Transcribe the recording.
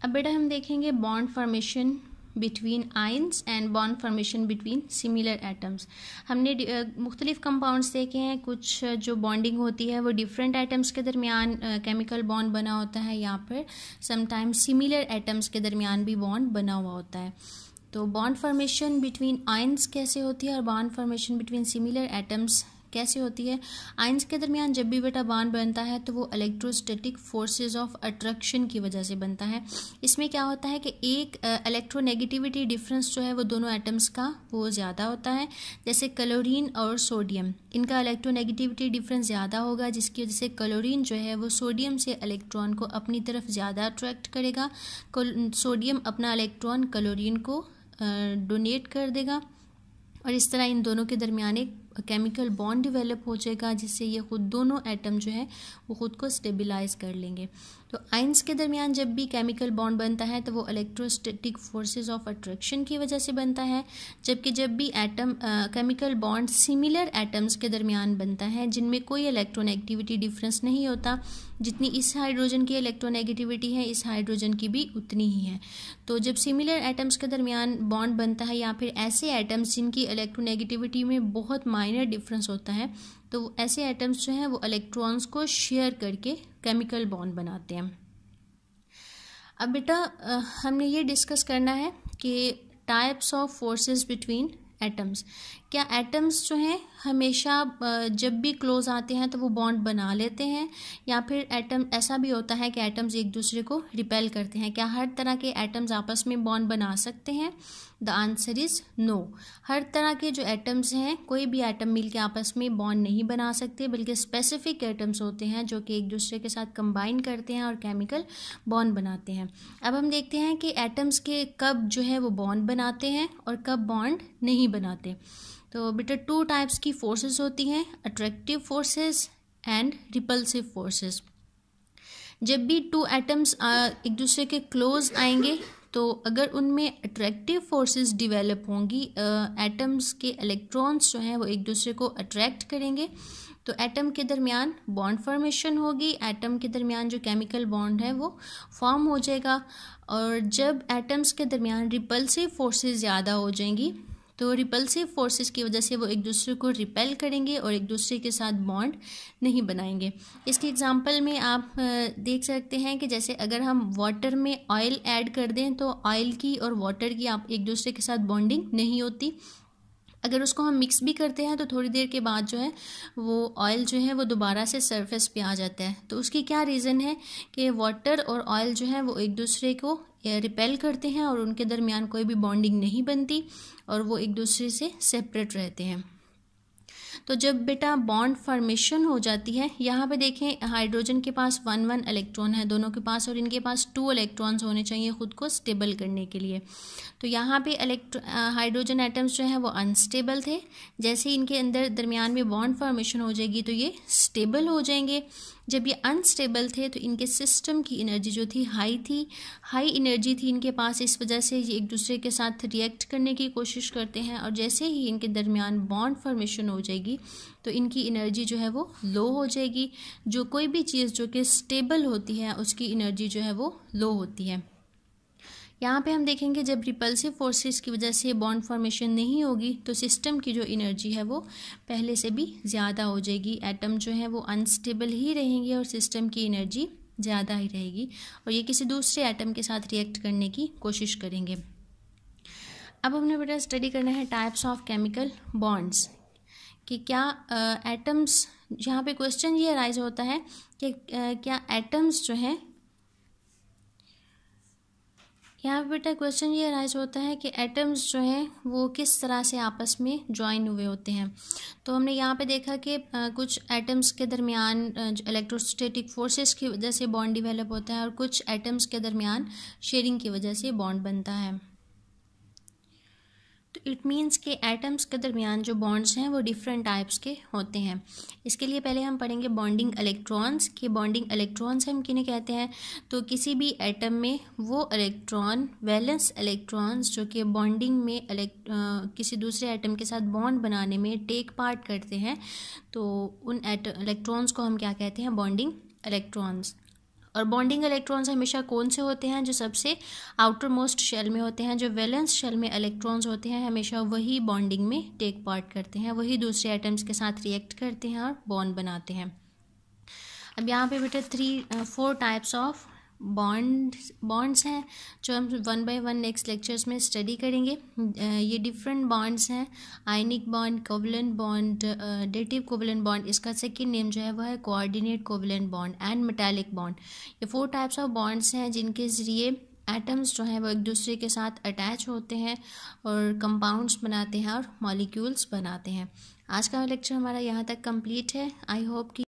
अब बेटा हम देखेंगे bond formation between ions and bond formation between similar atoms. हमने मुख्तलिफ कंपाउंड्स देखे हैं, कुछ जो बॉन्डिंग होती है वो डिफरेंट एटम्स के दरमियान केमिकल बॉन्ड बना होता है, यहाँ पर समटाइम्स सिमिलर एटम्स के दरमियान भी बॉन्ड बना हुआ होता है। तो बॉन्ड फॉर्मेशन बिटवीन आयंस कैसे होती है और bond formation between similar atoms कैसे होती है। आयंस के दरमियान जब भी बेटा बॉन्ड बनता है तो वो इलेक्ट्रोस्टैटिक फोर्सेस ऑफ अट्रैक्शन की वजह से बनता है। इसमें क्या होता है कि एक इलेक्ट्रोनेगेटिविटी डिफरेंस जो है वो दोनों एटम्स का वो ज़्यादा होता है। जैसे क्लोरीन और सोडियम, इनका इलेक्ट्रोनेगेटिविटी डिफरेंस ज़्यादा होगा, जिसकी वजह से क्लोरीन जो है वो सोडियम से इलेक्ट्रॉन को अपनी तरफ ज़्यादा अट्रैक्ट करेगा, सोडियम अपना इलेक्ट्रॉन क्लोरीन को डोनेट कर देगा और इस तरह इन दोनों के दरमियान एक केमिकल बॉन्ड डेवलप हो जाएगा, जिससे ये खुद दोनों एटम जो है वो खुद को स्टेबलाइज कर लेंगे। तो आयंस के दरमियान जब भी केमिकल बॉन्ड बनता है तो वो इलेक्ट्रोस्टैटिक फोर्सेस ऑफ अट्रैक्शन की वजह से बनता है, जबकि जब भी केमिकल बॉन्ड सिमिलर एटम्स के दरमियान बनता है जिनमें कोई इलेक्ट्रोनेगेटिविटी डिफरेंस नहीं होता, जितनी इस हाइड्रोजन की इलेक्ट्रोनेगेटिविटी है इस हाइड्रोजन की भी उतनी ही है। तो जब सिमिलर एटम्स के दरमियान बॉन्ड बनता है या फिर ऐसे एटम्स जिनकी इलेक्ट्रोनेगेटिविटी में बहुत माइनर डिफरेंस होता है, तो ऐसे एटम्स जो हैं वो इलेक्ट्रॉन्स को शेयर करके केमिकल बॉन्ड बनाते हैं। अब बेटा हमने ये डिस्कस करना है कि types of forces between atoms. क्या एटम्स जो हैं हमेशा जब भी क्लोज आते हैं तो वो बॉन्ड बना लेते हैं, या फिर एटम ऐसा भी होता है कि एटम्स एक दूसरे को रिपेल करते हैं। क्या हर तरह के एटम्स आपस में बॉन्ड बना सकते हैं? The answer is no. हर तरह के जो एटम्स हैं, कोई भी एटम मिल के आपस में बॉन्ड नहीं बना सकते, बल्कि स्पेसिफिक एटम्स होते हैं जो कि एक दूसरे के साथ कंबाइन करते हैं और केमिकल बॉन्ड बनाते हैं। अब हम देखते हैं कि एटम्स के कब जो है वो बॉन्ड बनाते हैं और कब बॉन्ड नहीं बनाते। तो बेटा टू टाइप्स की फोर्सेस होती हैं, attractive forces and repulsive forces. जब भी टू एटम्स एक दूसरे के क्लोज आएंगे तो अगर उनमें अट्रैक्टिव फोर्सेस डिवेलप होंगी, एटम्स के इलेक्ट्रॉन्स जो हैं वो एक दूसरे को अट्रैक्ट करेंगे, तो एटम के दरमियान बॉन्ड फॉर्मेशन होगी, एटम के दरमियान जो केमिकल बॉन्ड है वो फॉर्म हो जाएगा। और जब एटम्स के दरमियान रिपल्सिव फोर्सेस ज़्यादा हो जाएंगी तो रिपल्सिव फोर्सेस की वजह से वो एक दूसरे को रिपेल करेंगे और एक दूसरे के साथ बॉन्ड नहीं बनाएंगे। इसके एग्जांपल में आप देख सकते हैं कि जैसे अगर हम वाटर में ऑयल ऐड कर दें तो ऑयल की और वाटर की आप एक दूसरे के साथ बॉन्डिंग नहीं होती। अगर उसको हम मिक्स भी करते हैं तो थोड़ी देर के बाद जो है वो ऑयल जो है वो दोबारा से सरफेस पे आ जाता है। तो उसकी क्या रीज़न है कि वाटर और ऑयल जो है वो एक दूसरे को रिपेल करते हैं और उनके दरमियान कोई भी बॉन्डिंग नहीं बनती और वो एक दूसरे से सेपरेट रहते हैं। तो जब बेटा बॉन्ड फॉर्मेशन हो जाती है, यहाँ पे देखें हाइड्रोजन के पास 1 इलेक्ट्रॉन है दोनों के पास, और इनके पास 2 इलेक्ट्रॉन्स होने चाहिए खुद को स्टेबल करने के लिए। तो यहाँ पे हाइड्रोजन एटम्स जो हैं वो अनस्टेबल थे, जैसे इनके अंदर दरमियान में बॉन्ड फॉर्मेशन हो जाएगी तो ये स्टेबल हो जाएंगे। जब ये अनस्टेबल थे तो इनके सिस्टम की एनर्जी जो थी हाई एनर्जी थी इनके पास, इस वजह से ये एक दूसरे के साथ रिएक्ट करने की कोशिश करते हैं, और जैसे ही इनके दरमियान बॉन्ड फॉर्मेशन हो जाएगी तो इनकी एनर्जी जो है वो लो हो जाएगी। जो कोई भी चीज़ जो कि स्टेबल होती है उसकी एनर्जी जो है वो लो होती है। यहाँ पे हम देखेंगे जब रिपल्सिव फोर्सेस की वजह से बॉन्ड फॉर्मेशन नहीं होगी तो सिस्टम की जो एनर्जी है वो पहले से भी ज़्यादा हो जाएगी। एटम जो है वो अनस्टेबल ही रहेंगे और सिस्टम की एनर्जी ज़्यादा ही रहेगी और ये किसी दूसरे एटम के साथ रिएक्ट करने की कोशिश करेंगे। अब हमने बेटा स्टडी करना है टाइप्स ऑफ केमिकल बॉन्ड्स, कि क्या एटम्स, यहाँ पे क्वेश्चन ये अराइज होता है कि क्या एटम्स जो हैं, यहाँ पे बेटा क्वेश्चन ये अराइज होता है कि एटम्स जो हैं वो किस तरह से आपस में ज्वाइन हुए होते हैं। तो हमने यहाँ पे देखा कि कुछ एटम्स के दरमियान इलेक्ट्रोस्टैटिक फोर्सेस की वजह से बॉन्ड डिवेलप होता है और कुछ एटम्स के दरमियान शेयरिंग की वजह से बॉन्ड बनता है। तो इट मीन्स कि एटम्स के दरमियान जो बॉन्ड्स हैं वो डिफरेंट टाइप्स के होते हैं। इसके लिए पहले हम पढ़ेंगे बॉन्डिंग इलेक्ट्रॉन्स, कि बॉन्डिंग इलेक्ट्रॉन्स हम किन्हें कहते हैं। तो किसी भी एटम में वो इलेक्ट्रॉन, वैलेंस इलेक्ट्रॉन्स जो कि बॉन्डिंग में किसी दूसरे एटम के साथ बॉन्ड बनाने में टेक पार्ट करते हैं, तो उन इलेक्ट्रॉन्स को हम क्या कहते हैं? Bonding electrons. और बॉन्डिंग इलेक्ट्रॉन्स हमेशा कौन से होते हैं, जो सबसे आउटर मोस्ट शेल में होते हैं। जो वैलेंस शेल में इलेक्ट्रॉन्स होते हैं हमेशा वही बॉन्डिंग में टेक पार्ट करते हैं, वही दूसरे एटम्स के साथ रिएक्ट करते हैं और बॉन्ड बनाते हैं। अब यहाँ पे बेटा 4 टाइप्स ऑफ बॉन्ड्स हैं जो हम 1 बाय 1 नेक्स्ट लेक्चर्स में स्टडी करेंगे। ये डिफरेंट बॉन्ड्स हैं, ionic bond, covalent bond, dative covalent bond, इसका सेकंड नेम जो है वह है coordinate covalent bond and metallic bond. ये 4 टाइप्स ऑफ बॉन्ड्स हैं जिनके ज़रिए एटम्स जो हैं वो एक दूसरे के साथ अटैच होते हैं और कंपाउंड्स बनाते हैं और मॉलिक्यूल्स बनाते हैं। आज का लेक्चर हमारा यहाँ तक कंप्लीट है। आई होप कि